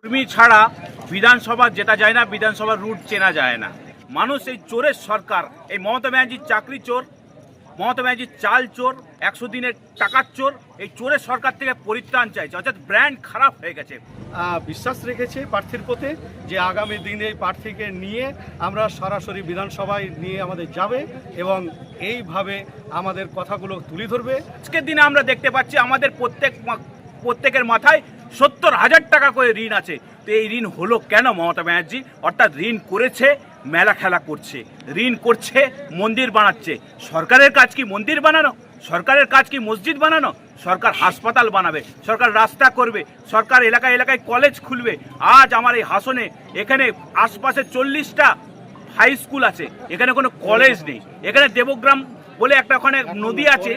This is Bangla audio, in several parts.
কর্মী ছাড়া বিধানসভা যেটা যায় না, বিধানসভার রুট চেনা যায় না। মানুষ এই চোরের সরকার, এই মমতা ব্যানার্জির চাকরি চোর, মমতা ব্যানার্জির চাল চোর, 100 দিনের টাকার চোর, এই চোরের সরকার থেকে পরিত্রাণ চাইছে। অর্থাৎ ব্র্যান্ড খারাপ হয়ে গেছে। বিশ্বাস রেখেছে প্রার্থীর প্রতি যে আগামী দিনে এই প্রার্থীকে নিয়ে আমরা সরাসরি বিধানসভায় নিয়ে আমাদের যাবে এবং এইভাবে আমাদের কথাগুলো তুলে ধরবে। আজকের দিনে আমরা দেখতে পাচ্ছি আমাদের প্রত্যেকের মাথায় 70,000 টাকা করে ঋণ আছে। তো এই ঋণ হলো কেন মমতা ব্যানার্জি? অর্থাৎ ঋণ করেছে মেলা খেলা করছে, ঋণ করছে মন্দির বানাচ্ছে। সরকারের কাজ কি মন্দির বানানো? সরকারের কাজ কি মসজিদ বানানো? সরকার হাসপাতাল বানাবে, সরকার রাস্তা করবে, সরকার এলাকায় এলাকায় কলেজ খুলবে। আজ আমার এই হাসনে এখানে আশপাশে 40টা হাই স্কুল আছে, এখানে কোনো কলেজ নেই। এখানে দেবগ্রাম বলে একটা ওখানে নদী আছে,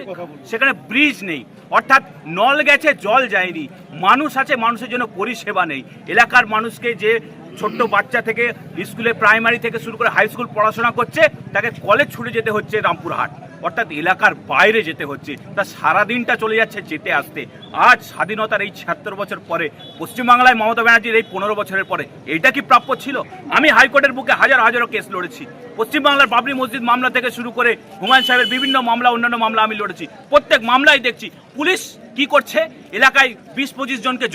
সেখানে ব্রিজ নেই। অর্থাৎ নল গেছে, জল যায়নি। মানুষ আছে, মানুষের জন্য পরিষেবা নেই। এলাকার মানুষকে যে ছোট্ট বাচ্চা থেকে স্কুলে প্রাইমারি থেকে শুরু করে হাই স্কুল পড়াশোনা করছে, তাকে কলেজ ছুটে যেতে হচ্ছে রামপুরহাট, অর্থাৎ এলাকার বাইরে যেতে হচ্ছে। তা সারাদিনটা চলে যাচ্ছে যেতে আসতে। আজ স্বাধীনতার এই 76 বছর পরে পশ্চিমবাংলায় মমতা ব্যানার্জির এই 15 বছরের পরে এইটা কি প্রাপ্য ছিল? আমি হাইকোর্টের বুকে হাজারো কেস লড়েছি। পশ্চিমবাংলার বাবরি মসজিদ মামলা থেকে শুরু করে হুমায়ুন সাহেবের বিভিন্ন মামলা, অন্যান্য মামলা আমি লড়েছি। প্রত্যেক মামলায় দেখছি পুলিশ কি করছে, এলাকায় 20-25 জনকে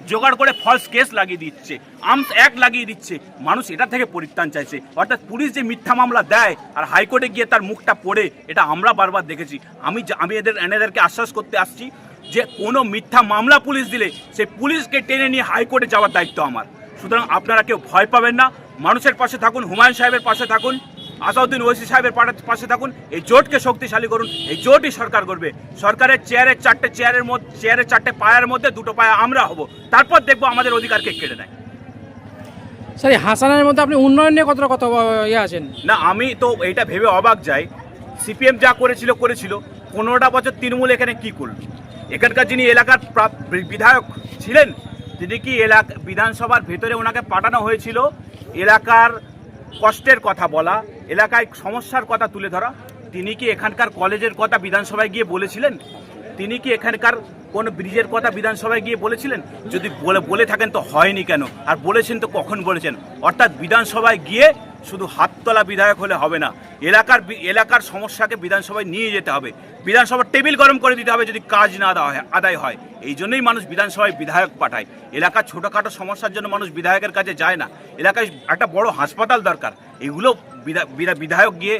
জোগাড় করে ফলস কেস লাগিয়ে দিচ্ছে, আর্মস অ্যাক্ট লাগিয়ে দিচ্ছে। মানুষ এটা থেকে পরিত্রাণ চাইছে। অর্থাৎ পুলিশ যে মিথ্যা মামলা দেয় আর হাইকোর্টে গিয়ে তার মুখটা পড়ে, এটা আমরা বারবার দেখেছি। আমি এদেরকে আশ্বাস করতে আসছি যে কোনো মিথ্যা মামলা পুলিশ দিলে সেই পুলিশকে টেনে নিয়ে হাইকোর্টে যাওয়ার দায়িত্ব আমার। সুতরাং আপনারা কেউ ভয় পাবেন না, মানুষের পাশে থাকুন, হুমায়ুন সাহেবের পাশে থাকুন, আসাউদ্দিন ওয়াইসি সাহেবের পাশে থাকুন। এই জোটকে শক্তিশালী করুন, এই জোটই সরকার করবে। সরকারের চেয়ারের 4টে পায়ের মধ্যে 2টো পায়ে আমরা হব, তারপর দেখবো আমাদের অধিকারকে কেড়ে নেয়। স্যার, হাসানের মধ্যে আপনি উন্নয়ন নিয়ে কতটা আছেন? না, আমি তো এইটা ভেবে অবাক যাই, সিপিএম যা করেছিল 15টা বছর তৃণমূল এখানে কি করল? এখানকার যিনি এলাকার বিধায়ক ছিলেন, তিনি কি বিধানসভার ভেতরে ওনাকে পাঠানো হয়েছিল এলাকার কষ্টের কথা বলা, এলাকায় সমস্যার কথা তুলে ধরা? তিনি কি এখানকার কলেজের কথা বিধানসভায় গিয়ে বলেছিলেন? তিনি কি এখানকার কোন ব্রিজের কথা বিধানসভায় গিয়ে বলেছিলেন? যদি বলে থাকেন তো হয়নি কেন? আর বলেছেন তো কখন বলেছেন? অর্থাৎ বিধানসভায় গিয়ে শুধু হাততলা বিধায়ক হলে হবে না, এলাকার সমস্যাকে বিধানসভায় নিয়ে যেতে হবে। বিধানসভার টেবিল গরম করে দিতে হবে যদি কাজ না আদায় হয়। এই জন্যই মানুষ বিধানসভায় বিধায়ক পাঠায়। এলাকার ছোটোখাটো সমস্যার জন্য মানুষ বিধায়কের কাছে যায় না। এলাকায় একটা বড় হাসপাতাল দরকার, এগুলো বিধায়ক গিয়ে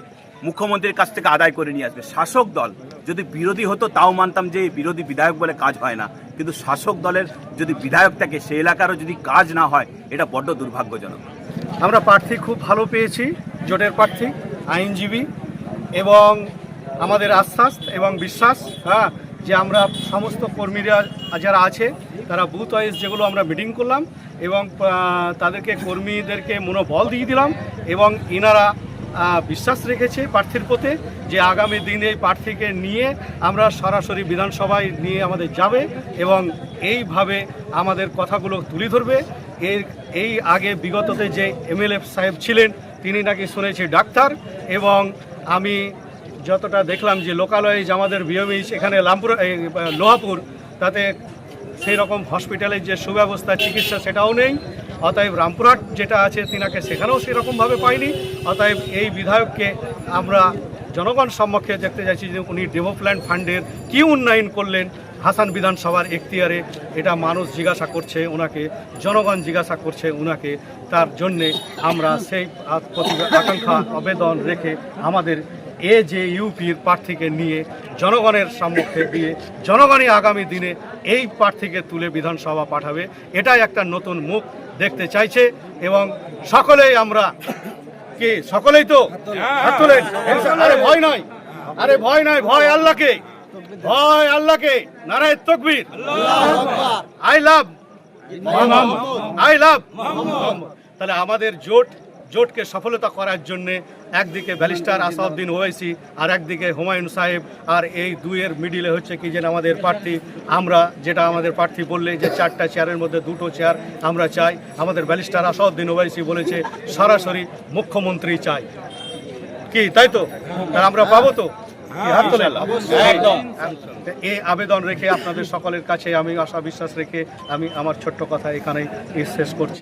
মুখ্যমন্ত্রীর কাছ থেকে আদায় করে নিয়ে আসবে। শাসক দল যদি বিরোধী হতো তাও মানতাম যে বিরোধী বিধায়ক বলে কাজ হয় না, কিন্তু শাসক দলের যদি বিধায়ক থাকে সে এলাকারও যদি কাজ না হয়, এটা বড্ড দুর্ভাগ্যজনক। আমরা প্রার্থী খুব ভালো পেয়েছি, জোটের প্রার্থী আইনজীবী, এবং আমাদের আশ্বাস এবং বিশ্বাস যে আমরা সমস্ত কর্মীরা যারা আছে তারা বুথ ওয়াইজ যেগুলো আমরা মিটিং করলাম এবং কর্মীদেরকে মনোবল দিয়ে দিলাম, এবং এনারা বিশ্বাস রেখেছে প্রার্থীর প্রতি যে আগামী দিনে এই প্রার্থীকে নিয়ে আমরা সরাসরি বিধানসভায় নিয়ে আমাদের যাবে এবং এইভাবে আমাদের কথাগুলো তুলে ধরবে। এই আগে বিগততে যে এমএলএ সাহেব ছিলেন তিনি নাকি শুনেছি ডাক্তার, এবং আমি যতটা দেখলাম যে লোকালয়ে যে আমাদের বিএমএইচ এখানে লোহাপুর, তাতে সেই রকম হসপিটালের যে সুব্যবস্থা চিকিৎসা সেটাও নেই। অতএব রামপুরহাট যেটা আছে তিনাকে সেখানেও সেরকমভাবে পাইনি। অতএব এই বিধায়ককে আমরা জনগণ সম্মুখে দেখতে চাইছি যে উনি ডেভেলপমেন্ট ফান্ডের কী উন্নয়ন করলেন হাসান বিধানসভার এখতিয়ারে, এটা মানুষ জিজ্ঞাসা করছে ওনাকে, জনগণ জিজ্ঞাসা করছে ওনাকে। তার জন্যে আমরা সেই আকাঙ্ক্ষা আবেদন রেখে আমাদের যে ইউপির প্রার্থীকে নিয়ে জনগণের সম্মুখে দিয়ে জনগণই আগামী দিনে এই প্রার্থীকে তুলে বিধানসভা পাঠাবে, এটাই একটা নতুন মুখ দেখতে চাইছে। এবং সকলেই আমরা সকলেই তো আরে ভয় নয়, ভয় আল্লাহকে, নারায়ে তাকবীর, আই লাভ। তাহলে আমাদের জোটকে সফলতা করার জন্যে একদিকে ব্যারিস্টার আসাউদ্দিন ওয়াইসি আর একদিকে হুমায়ুন সাহেব, আর এই দুইয়ের মিডিলে হচ্ছে কি যে আমাদের প্রার্থী, আমরা যেটা আমাদের প্রার্থী বললে যে 4টা চেয়ারের মধ্যে 2টো চেয়ার আমরা চাই। আমাদের ব্যারিস্টার আসাউদ্দিন ওয়াইসি বলেছে সরাসরি মুখ্যমন্ত্রী চাই, কি তাই তো? আর আমরা পাবো তো? কি হাত তোলেন? একদম। এই আবেদন রেখে আপনাদের সকলের কাছে আমি আশা বিশ্বাস রেখে আমি আমার ছোট্ট কথা এখানেই শেষ করছি।